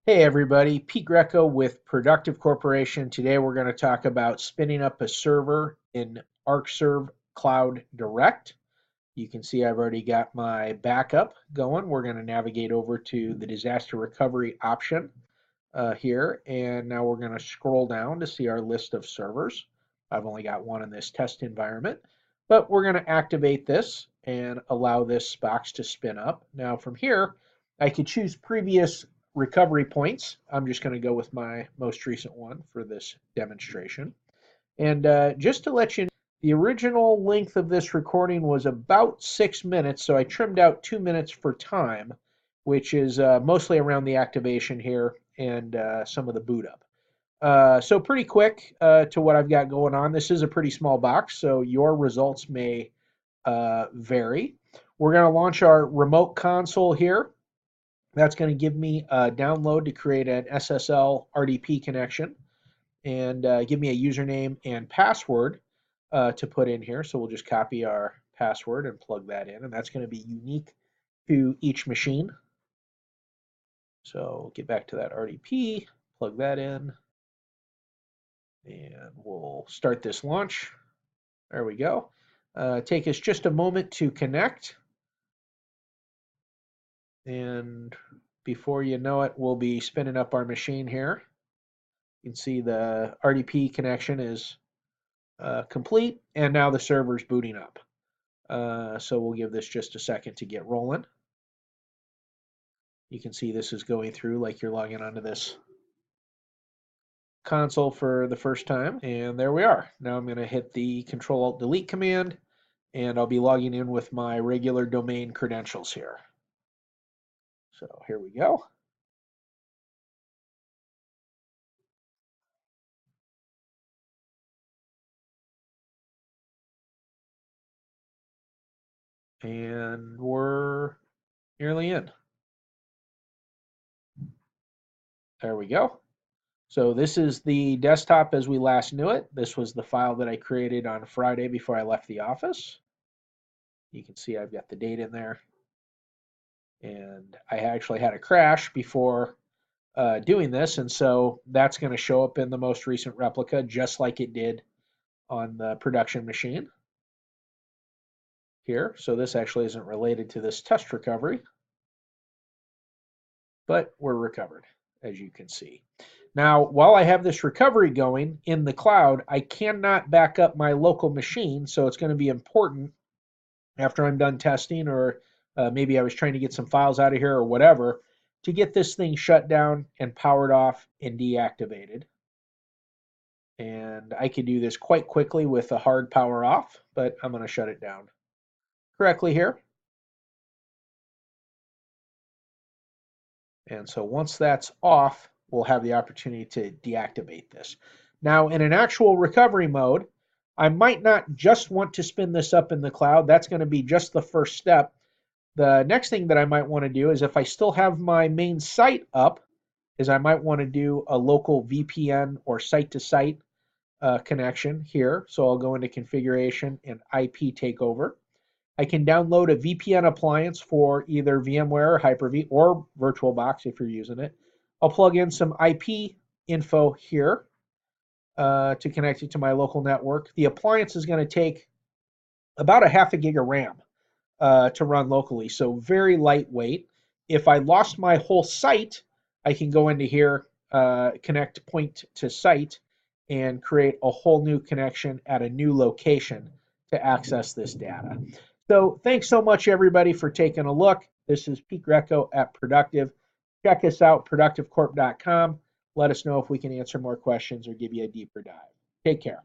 Hey everybody, Pete Greco with Productive Corporation. Today we're going to talk about spinning up a server in ArcServe Cloud Direct. You can see I've already got my backup going. We're going to navigate over to the disaster recovery option here, and now we're going to scroll down to see our list of servers. I've only got one in this test environment, but we're going to activate this and allow this box to spin up. Now from here, I could choose previous recovery points. I'm just going to go with my most recent one for this demonstration. And just to let you know, the original length of this recording was about 6 minutes, so I trimmed out 2 minutes for time, which is mostly around the activation here and some of the boot up. So pretty quick to what I've got going on. This is a pretty small box, so your results may vary. We're going to launch our remote console here. That's going to give me a download to create an Ssl Rdp connection and give me a username and password to put in here. So we'll just copy our password and plug that in, and that's going to be unique to each machine. So get back to that RDP, plug that in, and we'll start this launch. There we go. Take us just a moment to connect. And before you know it, we'll be spinning up our machine here. You can see the RDP connection is complete, and now the server's booting up. So we'll give this just a second to get rolling. You can see this is going through like you're logging onto this console for the first time, and there we are. Now I'm going to hit the Control-Alt-Delete command, and I'll be logging in with my regular domain credentials here. So here we go. And we're nearly in. There we go. So this is the desktop as we last knew it. This was the file that I created on Friday before I left the office. You can see I've got the date in there. And I actually had a crash before doing this, and so that's going to show up in the most recent replica just like it did on the production machine here. So this actually isn't related to this test recovery, but we're recovered, as you can see. Now, while I have this recovery going in the cloud, I cannot back up my local machine, so it's going to be important after I'm done testing, or maybe I was trying to get some files out of here or whatever, to get this thing shut down and powered off and deactivated. And I could do this quite quickly with a hard power off, but I'm going to shut it down correctly here. And so once that's off, we'll have the opportunity to deactivate this. Now, in an actual recovery mode, I might not just want to spin this up in the cloud. That's going to be just the first step. The next thing that I might want to do is, if I still have my main site up, is I might want to do a local VPN or site-to-site connection here. So I'll go into configuration and IP takeover. I can download a VPN appliance for either VMware or Hyper-V or VirtualBox if you're using it. I'll plug in some IP info here to connect it to my local network. The appliance is going to take about a half a gig of RAM to run locally, so very lightweight. If I lost my whole site, I can go into here, connect point to site, and create a whole new connection at a new location to access this data. So thanks so much, everybody, for taking a look. This is Pete Greco at Productive. Check us out, productivecorp.com. Let us know if we can answer more questions or give you a deeper dive. Take care.